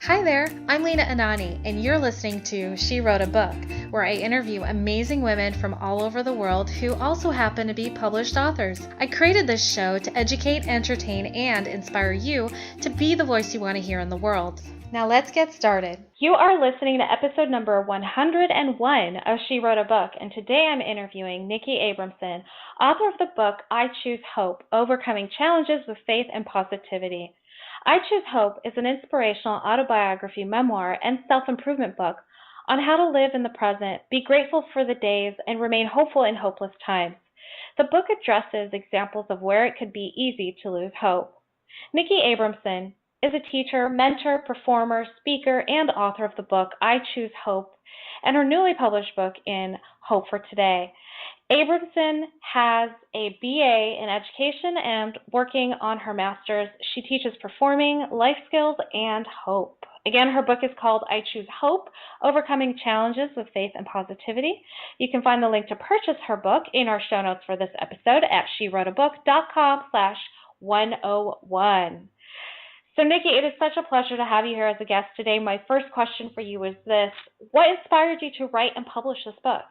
Hi there, I'm Lena Anani, and you're listening to She Wrote a Book, where I interview amazing women from all over the world who also happen to be published authors. I created this show to educate, entertain, and inspire you to be the voice you want to hear in the world. Now let's get started. You are listening to episode number 101 of She Wrote a Book, and today I'm interviewing Nikki Abramson, author of the book I Choose Hope, Overcoming Challenges with Faith and Positivity. I Choose Hope is an inspirational autobiography, memoir, and self-improvement book on how to live in the present, be grateful for the days, and remain hopeful in hopeless times. The book addresses examples of where it could be easy to lose hope. Nikki Abramson is a teacher, mentor, performer, speaker, and author of the book I Choose Hope and her newly published book in Hope for Today. Abramson has a BA in education and working on her master's. She teaches performing, life skills, and hope. Again, her book is called I Choose Hope, Overcoming Challenges with Faith and Positivity. You can find the link to purchase her book in our show notes for this episode at SheWroteABook.com/101. So, Nikki, it is such a pleasure to have you here as a guest today. My first question for you is this: what inspired you to write and publish this book?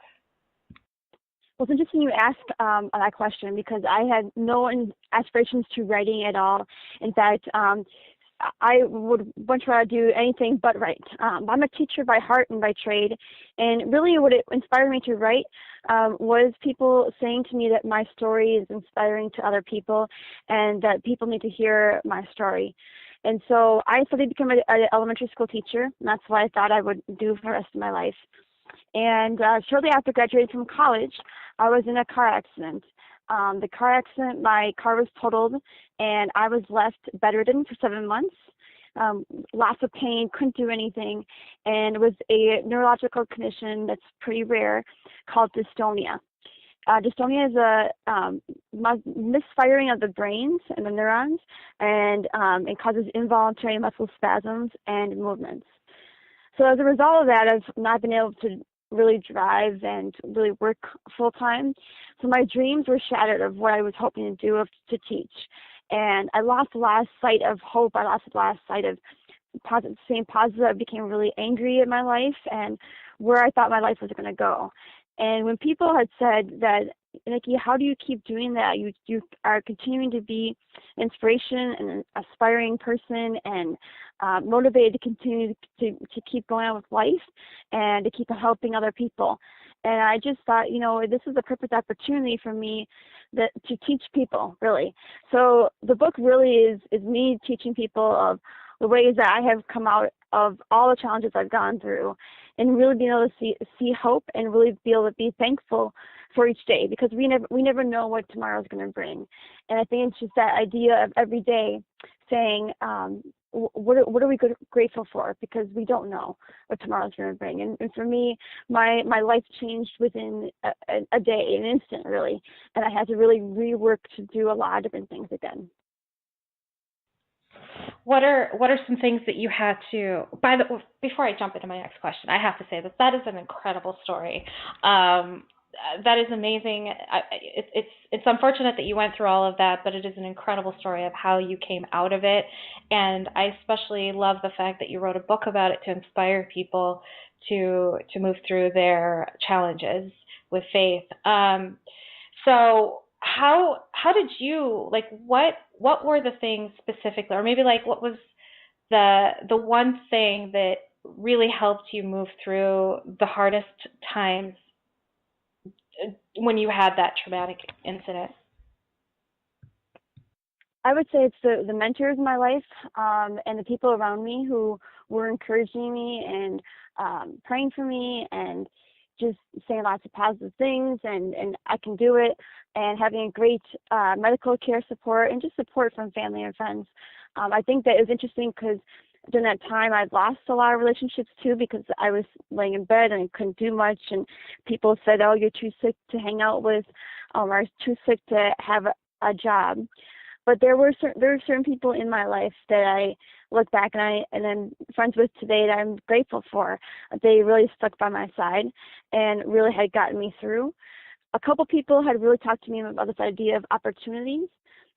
Well, it's interesting you ask that question because I had no aspirations to writing at all. In fact, I would much rather do anything but write. I'm a teacher by heart and by trade, and really what it inspired me to write was people saying to me that my story is inspiring to other people and that people need to hear my story. And so I studied to become an elementary school teacher, and that's what I thought I would do for the rest of my life. And shortly after graduating from college, I was in a car accident. The car accident, my car was totaled, and I was left bedridden for 7 months. Lots of pain, couldn't do anything, and it was a neurological condition that's pretty rare called dystonia. Dystonia is a misfiring of the brains and the neurons, and it causes involuntary muscle spasms and movements. So as a result of that, I've not been able to really drive and really work full time. So my dreams were shattered of what I was hoping to do to teach. And I lost a lot of sight of hope. I lost a lot of sight of staying positive. I became really angry at my life and where I thought my life was going to go. And when people had said that, Nikki, how do you keep doing that? You are continuing to be inspiration and an aspiring person and motivated to continue to keep going on with life and to keep helping other people. And I just thought, this is a perfect opportunity for me to teach people, really. So the book really is me teaching people of the ways that I have come out of all the challenges I've gone through and really being able to see hope and really be able to be thankful for each day, because we never know what tomorrow is going to bring. And I think it's just that idea of every day saying, what are we grateful for, because we don't know what tomorrow is going to bring. And for me, my life changed within a day, an instant, really, and I had to really rework to do a lot of different things again. What are some things that you had to? Before I jump into my next question, I have to say that is an incredible story. That is amazing. It's unfortunate that you went through all of that, but it is an incredible story of how you came out of it. And I especially love the fact that you wrote a book about it to inspire people to move through their challenges with faith. So how did you, what were the things specifically, or maybe what was the one thing that really helped you move through the hardest times when you had that traumatic incident? I would say it's the mentors in my life and the people around me who were encouraging me and praying for me and just saying lots of positive things and I can do it, and having a great medical care support and just support from family and friends. I think that it was interesting because during that time I'd lost a lot of relationships too, because I was laying in bed and I couldn't do much, and people said, oh, you're too sick to hang out with, or too sick to have a job. But there were certain people in my life that I look back and I'm friends with today that I'm grateful for. They really stuck by my side and really had gotten me through. A couple people had really talked to me about this idea of opportunities,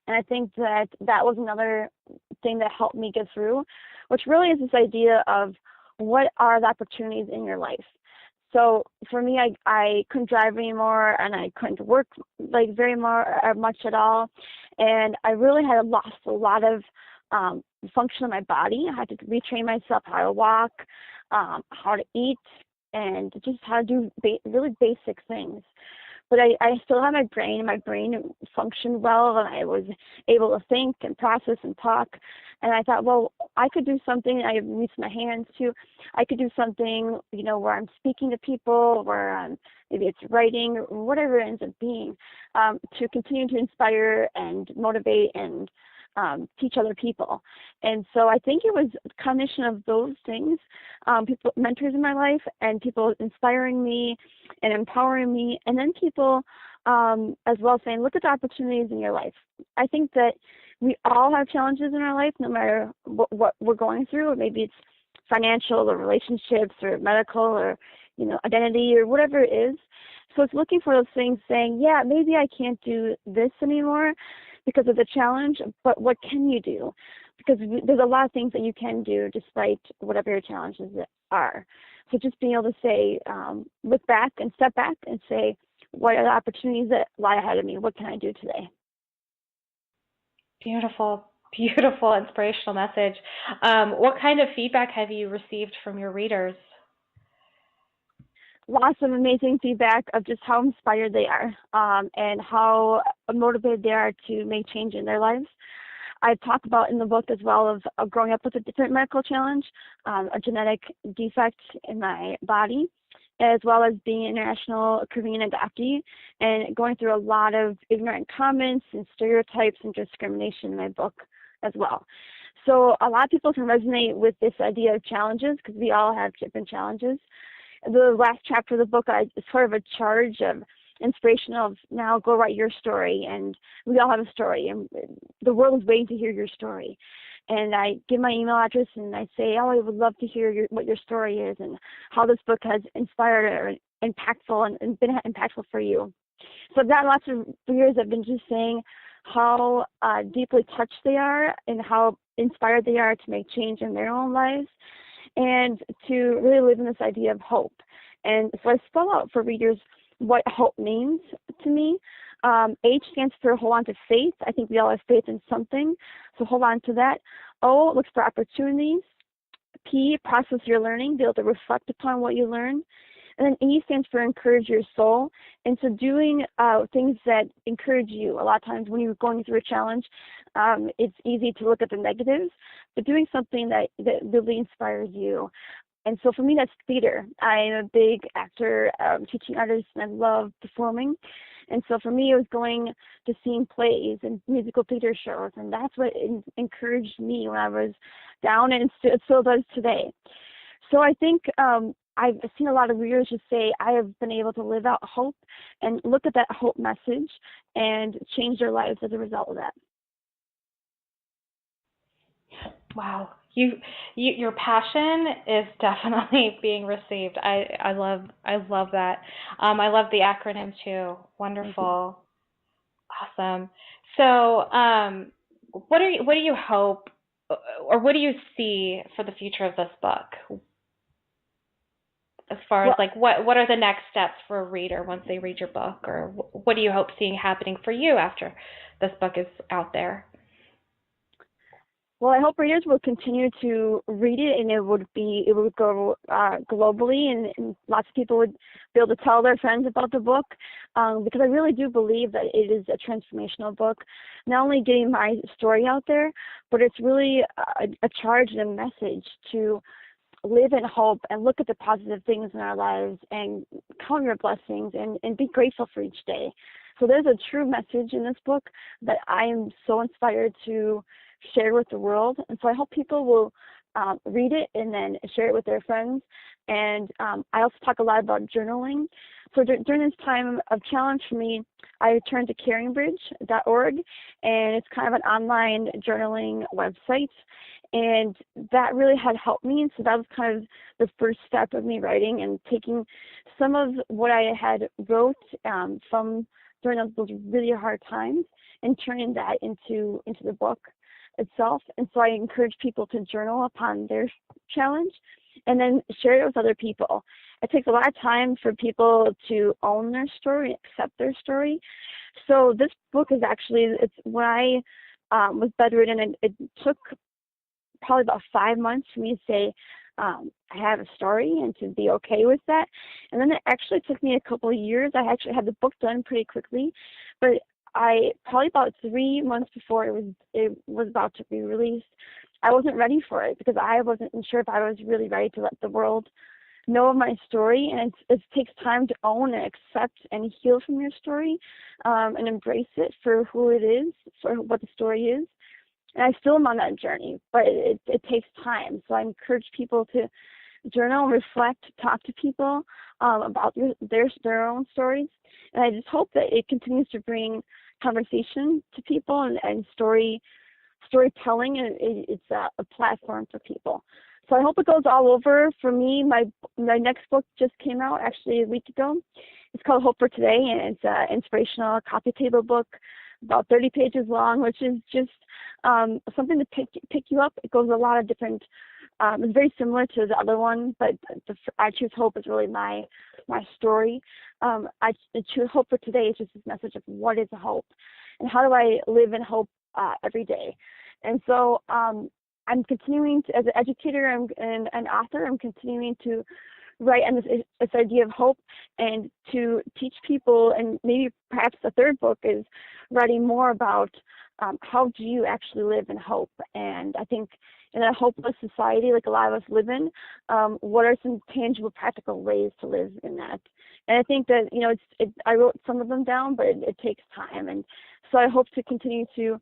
and I think that was another thing that helped me get through, which really is this idea of what are the opportunities in your life. So for me, I couldn't drive anymore, and I couldn't work like very much at all, and I really had lost a lot of function of my body. I had to retrain myself how to walk, how to eat, and just how to do really basic things. But I still had my brain, and my brain functioned well, and I was able to think and process and talk. And I thought, well, I could do something I have used my hands to. I could do something, where I'm speaking to people, where maybe it's writing, or whatever it ends up being, to continue to inspire and motivate and teach other people. And so I think it was a combination of those things, people, mentors in my life, and people inspiring me and empowering me, and then people as well saying, look at the opportunities in your life. I think that we all have challenges in our life, no matter what we're going through. Maybe it's financial or relationships or medical or, identity or whatever it is. So it's looking for those things, saying, yeah, maybe I can't do this anymore because of the challenge, but what can you do? Because there's a lot of things that you can do despite whatever your challenges are. So just being able to say, look back and step back and say, what are the opportunities that lie ahead of me? What can I do today? Beautiful, beautiful, inspirational message. What kind of feedback have you received from your readers? Lots of amazing feedback of just how inspired they are, and how motivated they are to make change in their lives. I talk about in the book as well of growing up with a different medical challenge, a genetic defect in my body, as well as being an international Korean adoptee and going through a lot of ignorant comments and stereotypes and discrimination in my book as well. So a lot of people can resonate with this idea of challenges because we all have different challenges. The last chapter of the book is sort of a charge of inspirational of now go write your story, and we all have a story, and the world is waiting to hear your story. And I give my email address and I say, oh, I would love to hear what your story is and how this book has inspired or impactful and been impactful for you. So I've got lots of readers that have been just saying how deeply touched they are and how inspired they are to make change in their own lives and to really live in this idea of hope. And so I spell out for readers what hope means to me. H stands for hold on to faith. I think we all have faith in something, so hold on to that. O looks for opportunities. P, process your learning, be able to reflect upon what you learn. And then E stands for encourage your soul. And so doing things that encourage you. A lot of times when you're going through a challenge, it's easy to look at the negatives, but doing something that really inspires you. And so for me, that's theater. I'm a big actor, teaching artist, and I love performing. And so for me, it was going to seeing plays and musical theater shows, and that's what encouraged me when I was down, and it still does today. So I think I've seen a lot of readers just say, I have been able to live out hope and look at that hope message and change their lives as a result of that. Wow. Your passion is definitely being received. I love that. I love the acronym too. Wonderful. Awesome. So, what do you hope, or what do you see for the future of this book? As far as like what are the next steps for a reader once they read your book, or what do you hope seeing happening for you after this book is out there? Well, I hope readers will continue to read it, and it would go globally, and lots of people would be able to tell their friends about the book, because I really do believe that it is a transformational book, not only getting my story out there, but it's really a charge and a message to live in hope and look at the positive things in our lives and count your blessings and be grateful for each day. So there's a true message in this book that I am so inspired to share with the world. And so I hope people will read it and then share it with their friends. And I also talk a lot about journaling. So during this time of challenge for me, I turned to caringbridge.org, and it's kind of an online journaling website. And that really had helped me. And so that was kind of the first step of me writing and taking some of what I had wrote from during those really hard times and turning that into the book. itself. And so I encourage people to journal upon their challenge and then share it with other people. It takes a lot of time for people to own their story, accept their story. So this book is actually, it's when I was bedridden, and it took probably about 5 months for me to say, I have a story and to be okay with that. And then it actually took me a couple of years. I actually had the book done pretty quickly, but I probably about 3 months before it was about to be released, I wasn't ready for it because I wasn't sure if I was really ready to let the world know my story. And it takes time to own and accept and heal from your story, and embrace it for who it is, for what the story is. And I still am on that journey, but it takes time. So I encourage people to journal, reflect, talk to people about their own stories. And I just hope that it continues to bring conversation to people and storytelling, and it's a platform for people. So I hope it goes all over. For me, my next book just came out actually a week ago. It's called Hope for Today, and it's an inspirational coffee table book, about 30 pages long, which is just something to pick you up. It goes a lot of different. It's very similar to the other one, but I Choose Hope is really my story. I Choose Hope for Today is just this message of what is hope, and how do I live in hope every day. And so I'm continuing to, as an educator and an author, I'm continuing to write on this idea of hope and to teach people. And maybe perhaps the third book is writing more about how do you actually live in hope. And I think in a hopeless society like a lot of us live in, what are some tangible, practical ways to live in that? And I think that, I wrote some of them down, but it takes time. And so I hope to continue to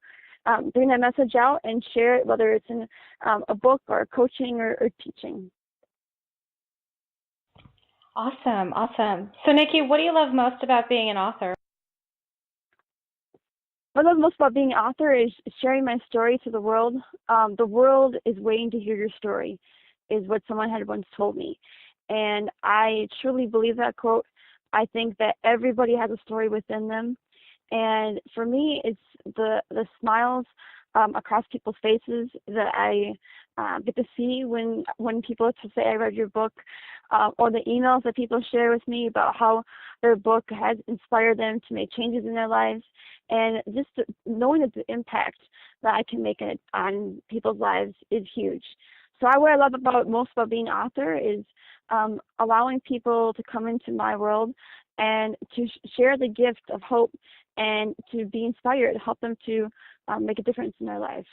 bring that message out and share it, whether it's in a book or coaching or teaching. Awesome. So Nikki, what do you love most about being an author? What I love most about being an author is sharing my story to the world. The world is waiting to hear your story, is what someone had once told me. And I truly believe that quote. I think that everybody has a story within them. And for me, it's the smiles across people's faces that I get to see when people say I read your book, or the emails that people share with me about how their book has inspired them to make changes in their lives, and just knowing that the impact that I can make on people's lives is huge. So what I love most about being an author is allowing people to come into my world and to share the gift of hope and to be inspired, help them to make a difference in their life.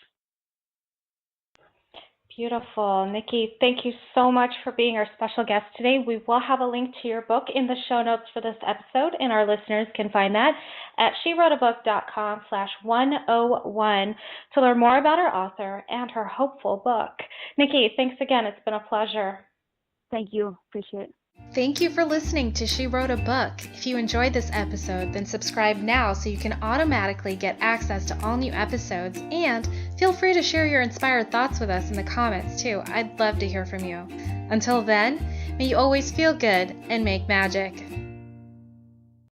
Beautiful. Nikki, thank you so much for being our special guest today. We will have a link to your book in the show notes for this episode, and our listeners can find that at SheWroteABook.com/101 to learn more about our author and her hopeful book. Nikki, thanks again. It's been a pleasure. Thank you. Appreciate it. Thank you for listening to She Wrote a Book. If you enjoyed this episode, then subscribe now so you can automatically get access to all new episodes, and feel free to share your inspired thoughts with us in the comments too. I'd love to hear from you. Until then, may you always feel good and make magic.